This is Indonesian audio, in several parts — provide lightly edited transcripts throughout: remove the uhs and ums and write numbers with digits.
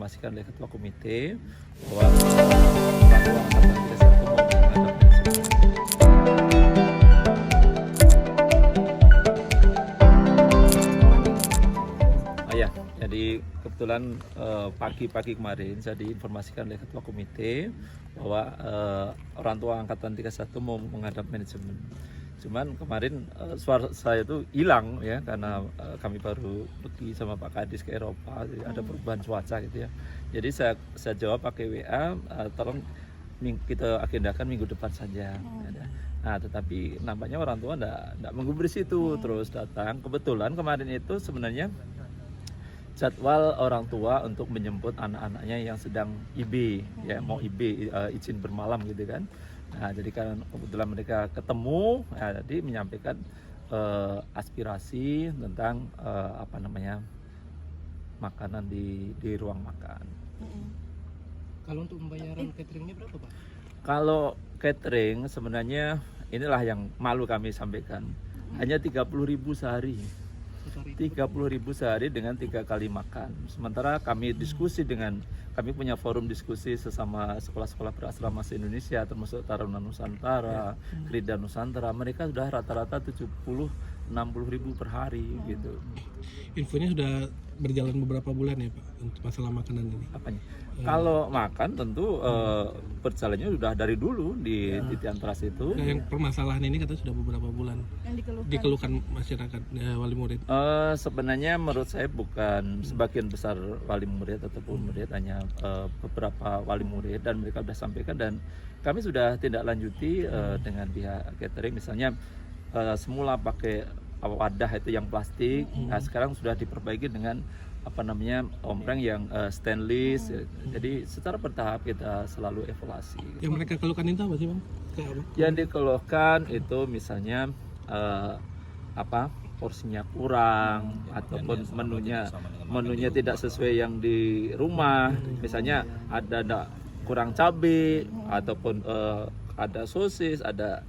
diinformasikan oleh Ketua Komite bahwa orang tua angkatan 31 mau menghadap manajemen. Ya, jadi kebetulan pagi-pagi kemarin saya diinformasikan oleh Ketua Komite bahwa orang tua angkatan 31 mau menghadap manajemen. Cuman kemarin suara saya itu hilang ya karena kami baru pergi sama Pak Kadis ke Eropa, jadi ada perubahan cuaca gitu ya. Jadi saya jawab pakai WA, tolong kita agendakan minggu depan saja. Nah, tetapi nampaknya orang tua enggak menggubris itu, terus datang. Kebetulan kemarin itu sebenarnya jadwal orang tua untuk menjemput anak-anaknya yang sedang IB ya, mau IB izin bermalam gitu kan. Nah, jadi kan kebetulan mereka ketemu ya, jadi menyampaikan aspirasi tentang makanan di ruang makan. Kalau untuk pembayaran cateringnya berapa, Pak? Kalau catering sebenarnya inilah yang malu kami sampaikan, hanya 30.000 sehari. 30.000 sehari dengan 3 kali makan. Sementara kami kami punya forum diskusi sesama sekolah-sekolah berasrama se-Indonesia, termasuk Taruna Nusantara, Krida Nusantara. Mereka sudah rata-rata 70-60 ribu per hari gitu. Infonya sudah berjalan beberapa bulan ya, Pak, untuk masalah makanan ini. Apanya? Kalau makan tentu berjalannya sudah dari dulu di Titian Trust itu. Nah, yang permasalahan ini katanya sudah beberapa bulan dikeluhkan masyarakat wali murid. Sebenarnya menurut saya bukan sebagian besar wali murid ataupun murid, hanya beberapa wali murid, dan mereka sudah sampaikan dan kami sudah tindak lanjuti dengan pihak catering. Misalnya semula pakai wadah itu yang plastik, nah sekarang sudah diperbaiki dengan ompreng yang stainless. Jadi secara bertahap kita selalu evaluasi. Yang mereka keluhkan itu apa sih, Bang? Yang dikeluhkan itu misalnya porsinya kurang, ataupun menunya tidak sesuai yang di rumah. Misalnya ada kurang cabai, ataupun ada sosis, ada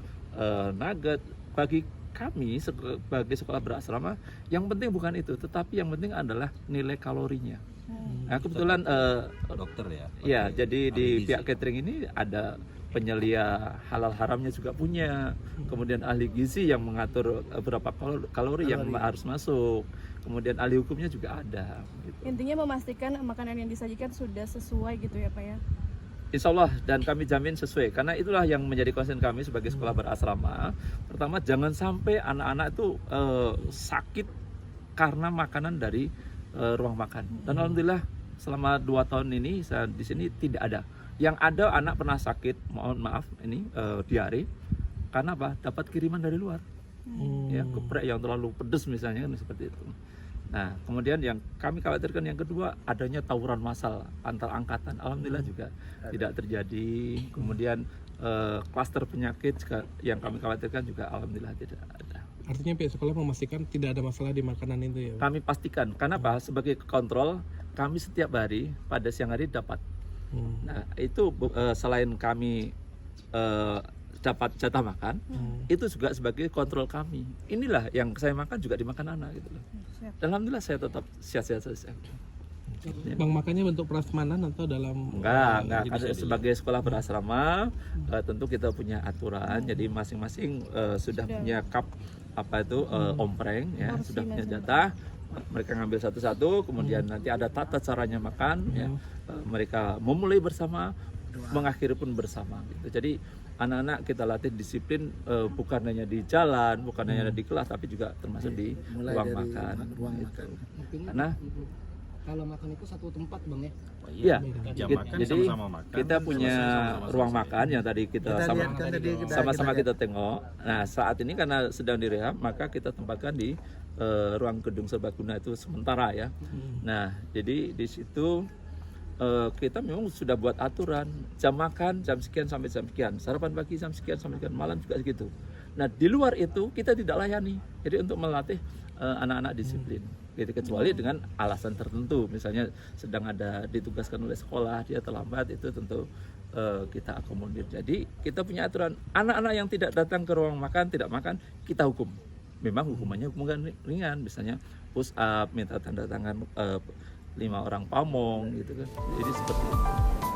nugget. Bagi kami sebagai sekolah berasrama, yang penting bukan itu, tetapi yang penting adalah nilai kalorinya. Nah, kebetulan dokter ya. Ya, jadi di pihak catering ini ada penyelia halal haramnya juga punya, kemudian ahli gizi yang mengatur berapa kalori yang harus masuk, kemudian ahli hukumnya juga ada. Gitu. Intinya memastikan makanan yang disajikan sudah sesuai gitu ya, Pak ya? Insya Allah, dan kami jamin sesuai, karena itulah yang menjadi concern kami sebagai sekolah berasrama. Pertama, jangan sampai anak-anak itu sakit karena makanan dari ruang makan. Dan alhamdulillah selama 2 tahun ini saya di sini tidak ada. Yang ada anak pernah sakit, mohon maaf ini diare, karena apa? Dapat kiriman dari luar. Ya, geprek yang terlalu pedas misalnya kan seperti itu. Nah, kemudian yang kami khawatirkan yang kedua, adanya tawuran massal antar angkatan. Alhamdulillah juga tidak terjadi. Kemudian klaster penyakit juga yang kami khawatirkan juga alhamdulillah tidak ada. Artinya pihak sekolah memastikan tidak ada masalah di makanan itu ya, Pak? Kami pastikan, karena apa? Sebagai kontrol, kami setiap hari pada siang hari dapat. Nah, itu selain kami dapat jatah makan, itu juga sebagai kontrol kami. Inilah yang saya makan juga dimakan anak gitu loh. Dan alhamdulillah saya tetap sehat-sehat saja. Bang, makannya bentuk prasmanan atau dalam Enggak. Sebagai sekolah berasrama tentu kita punya aturan. Jadi masing-masing sudah punya cup ompreng ya, sudah punya jatah. Mereka ngambil satu-satu, kemudian nanti ada tata caranya makan ya. Mereka memulai bersama, mengakhiri pun bersama gitu. Jadi anak-anak kita latih disiplin, bukan hanya di jalan, bukan hanya di kelas, tapi juga termasuk di ruang makan. Karena kalau makan itu satu tempat, Bang ya? Iya, Makan jadi sama-sama makan, kita punya ruang makan yang tadi kita sama-sama kita tengok. Nah, saat ini karena sedang direhab, maka kita tempatkan di ruang gedung serbaguna itu sementara ya. Nah, jadi di situ kita memang sudah buat aturan jam makan jam sekian sampai jam sekian, sarapan pagi jam sekian sampai sekian, malam juga segitu. Nah, di luar itu kita tidak layani. Jadi untuk melatih anak-anak disiplin. Gitu, kecuali dengan alasan tertentu, misalnya sedang ada ditugaskan oleh sekolah, dia terlambat, itu tentu kita akomodir. Jadi kita punya aturan, anak-anak yang tidak datang ke ruang makan, tidak makan, kita hukum. Memang hukumannya hukuman ringan, misalnya push up, minta tanda tangan 5 orang pamong gitu kan. Jadi seperti itu.